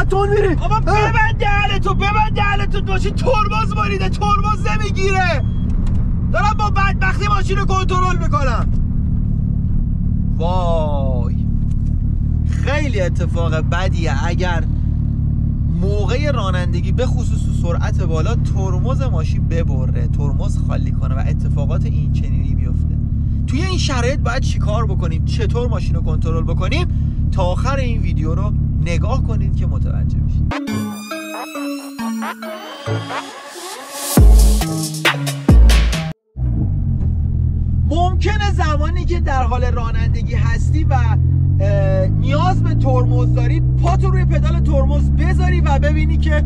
چقدر تون میری؟ بابا ببند دهنتو ماشین ترمز ماریده، ترمز نمیگیره. دارم با بدبختی ماشین رو کنترل میکنم. وای خیلی اتفاق بدیه اگر موقع رانندگی به خصوص سرعت بالا ترمز ماشین ببره، ترمز خالی کنه و اتفاقات این چنینی بیفته. توی این شرایط باید چیکار بکنیم؟ چطور ماشین رو کنترل بکنیم؟ تا آخر این ویدیو رو نگاه کنید که متوجه میشید. ممکنه زمانی که در حال رانندگی هستی و نیاز به ترمز داری پاتو روی پدال ترمز بذاری و ببینی که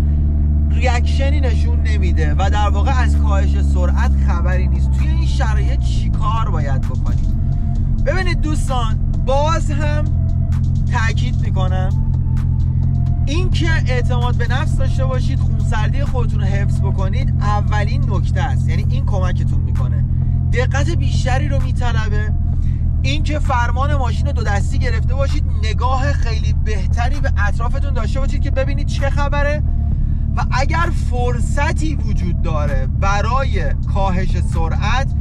ریاکشنی نشون نمیده و در واقع از کاهش سرعت خبری نیست. توی این شرایط چیکار باید بکنید؟ ببینید دوستان، باز هم تاکید میکنم این که اعتماد به نفس داشته باشید، خونسردی خودتون رو حفظ بکنید اولین نکته است. یعنی این کمکتون میکنه. دقت بیشتری رو میطلبه. این که فرمان ماشین رو دو دستی گرفته باشید، نگاه خیلی بهتری به اطرافتون داشته باشید که ببینید چه خبره و اگر فرصتی وجود داره برای کاهش سرعت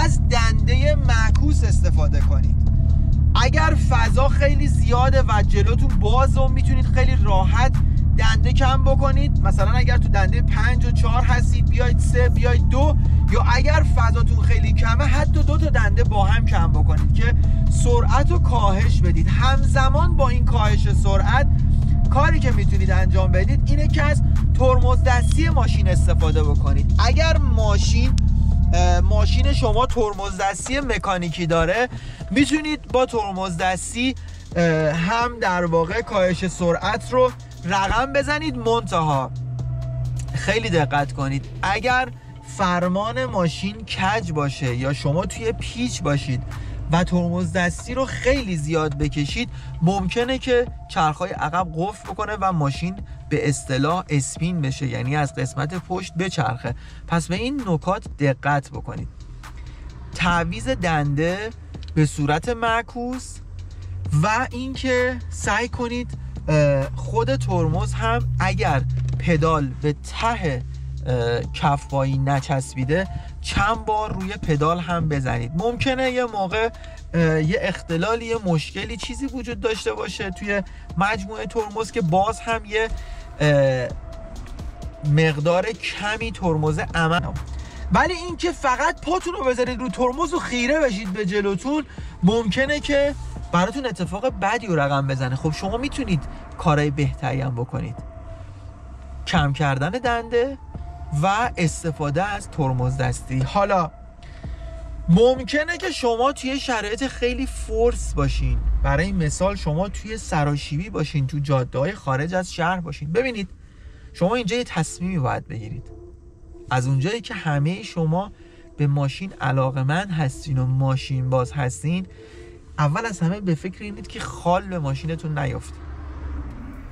از دنده معکوس استفاده کنید. اگر فضا خیلی زیاده و جلوتون بازه میتونید خیلی راحت دنده کم بکنید. مثلا اگر تو دنده 5 و 4 هستید بیاید 3 بیاید 2، یا اگر فضاتون خیلی کمه حتی 2 تا دنده با هم کم بکنید که سرعت رو کاهش بدید. همزمان با این کاهش سرعت کاری که میتونید انجام بدید اینه که از ترمز دستی ماشین استفاده بکنید. اگر ماشین شما ترمز دستی مکانیکی داره میتونید با ترمز دستی هم در واقع کاهش سرعت رو رقم بزنید. منتها خیلی دقت کنید، اگر فرمان ماشین کج باشه یا شما توی پیچ باشید و ترمز دستی رو خیلی زیاد بکشید ممکنه که چرخهای عقب قفل بکنه و ماشین به اصطلاح اسپین بشه، یعنی از قسمت پشت بچرخه. پس به این نکات دقت بکنید. تعویض دنده به صورت معکوس و اینکه سعی کنید خود ترمز هم اگر پدال به ته کف‌پایی نچسبیده چند بار روی پدال هم بزنید. ممکنه یه موقع یه اختلالی، یه مشکلی، چیزی وجود داشته باشه توی مجموعه ترمز که باز هم یه مقدار کمی ترمز عمل. ولی این که فقط پاتون رو بذارید رو ترمز و خیره بشید به جلوتون ممکنه که براتون اتفاق بدی رو رقم بزنه. خب شما میتونید کارهای بهتری هم بکنید. کم کردن دنده و استفاده از ترمز دستی. حالا ممکنه که شما توی شرایط خیلی فورس باشین. برای مثال شما توی سراشیبی باشین، تو جاده‌های خارج از شهر باشین. ببینید شما اینجا یه تصمیمی باید بگیرید. از اونجایی که همه شما به ماشین علاقه‌مند هستین و ماشین باز هستین، اول از همه به فکر اینید که خال به ماشینتون نیفته.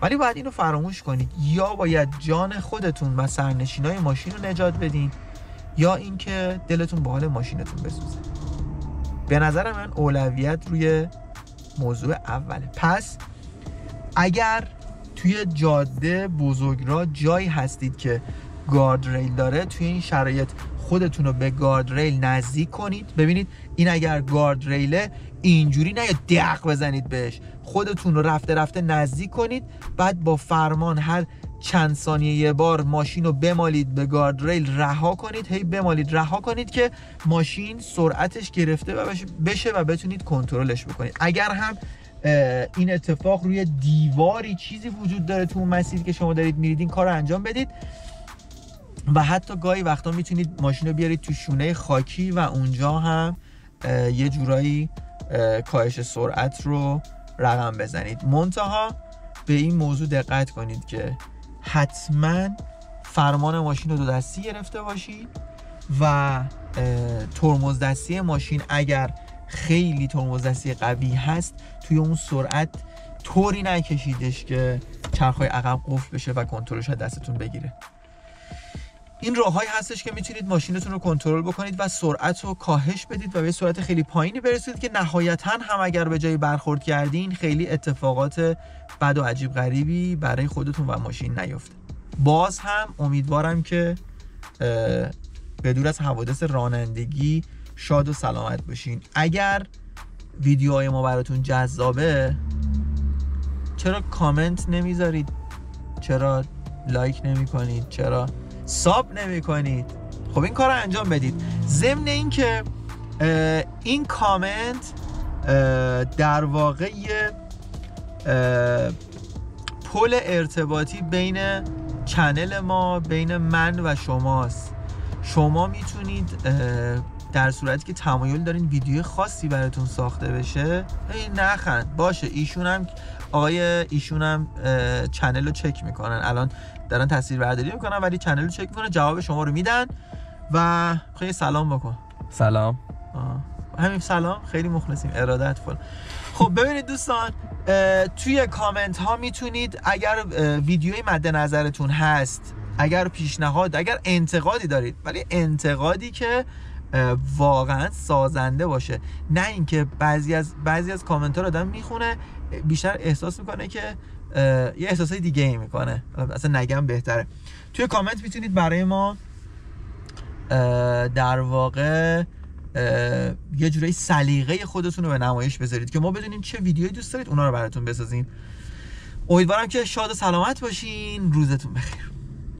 ولی باید اینو فراموش کنید. یا باید جان خودتون و سرنشینای ماشین رو نجات بدین یا اینکه دلتون به حال ماشینتون بسوزه. به نظر من اولویت روی موضوع اوله. پس اگر توی جاده بزرگراه جایی هستید که گاردریل داره، توی این شرایط خودتون رو به گاردریل نزدیک کنید. ببینید این اگر گاردریله اینجوری نه دق بزنید بهش، خودتون رو رفته رفته نزدیک کنید. بعد با فرمان هر چند ثانیه یه بار ماشین رو بمالید به گاردریل، رها کنید، هی بمالید رها کنید که ماشین سرعتش گرفته و بشه و بتونید کنترلش بکنید. اگر هم این اتفاق روی دیواری چیزی وجود داره تو اون مسیری که شما دارید میرید، این کار رو انجام بدید. و حتی گاهی وقتا میتونید ماشین رو بیارید تو شونه خاکی و اونجا هم یه جورایی کاهش سرعت رو رقم بزنید. منتها به این موضوع دقت کنید که حتما فرمان ماشین رو دو دستی گرفته باشید و ترمز دستی ماشین اگر خیلی ترمز دستی قوی هست توی اون سرعت طوری نکشیدش که چرخهای عقب قفل بشه و کنترلش از دستتون بگیره. این راههایی هستش که میتونید ماشینتون رو کنترل بکنید و سرعت رو کاهش بدید و به سرعت خیلی پایینی برسید که نهایتاً هم اگر به جای برخورد کردین خیلی اتفاقات بد و عجیب غریبی برای خودتون و ماشین نیفته. باز هم امیدوارم که به دور از حوادث رانندگی شاد و سلامت باشین. اگر ویدیوهای ما براتون جذابه چرا کامنت نمیذارید؟ چرا لایک نمی کنید؟ چرا ساب نمی کنید؟ خب این کار رو انجام بدید. ضمن این که این کامنت در واقع پل ارتباطی بین چنل ما، بین من و شماست. شما میتونید در صورتی که تمایل دارین ویدیو خاصی براتون ساخته بشه نخند باشه، ایشونم چنل رو چک میکنن، الان دارن تصویر برداری میکنن ولی چنل رو چک میکنن، جواب شما رو میدن و خیلی سلام بکن. سلام. همین سلام، خیلی مخلصیم، ارادت فل. خب ببینید دوستان، توی کامنت ها میتونید اگر ویدیوی مد نظرتون هست، اگر پیشنهاد، اگر انتقادی دارید، ولی انتقادی که واقعا سازنده باشه، نه اینکه بعضی از کامنت ها رو آدم میخونه بیشتر احساس میکنه که یه احساسای دیگه ای میکنه، اصلا نگم بهتره. توی کامنت میتونید برای ما در واقع یه جورایی سلیقه خودتون رو به نمایش بذارید که ما بدونیم چه ویدیویی دوست دارید اونا رو براتون بسازیم. امیدوارم که شاد و سلامت باشین. روزتون بخیر.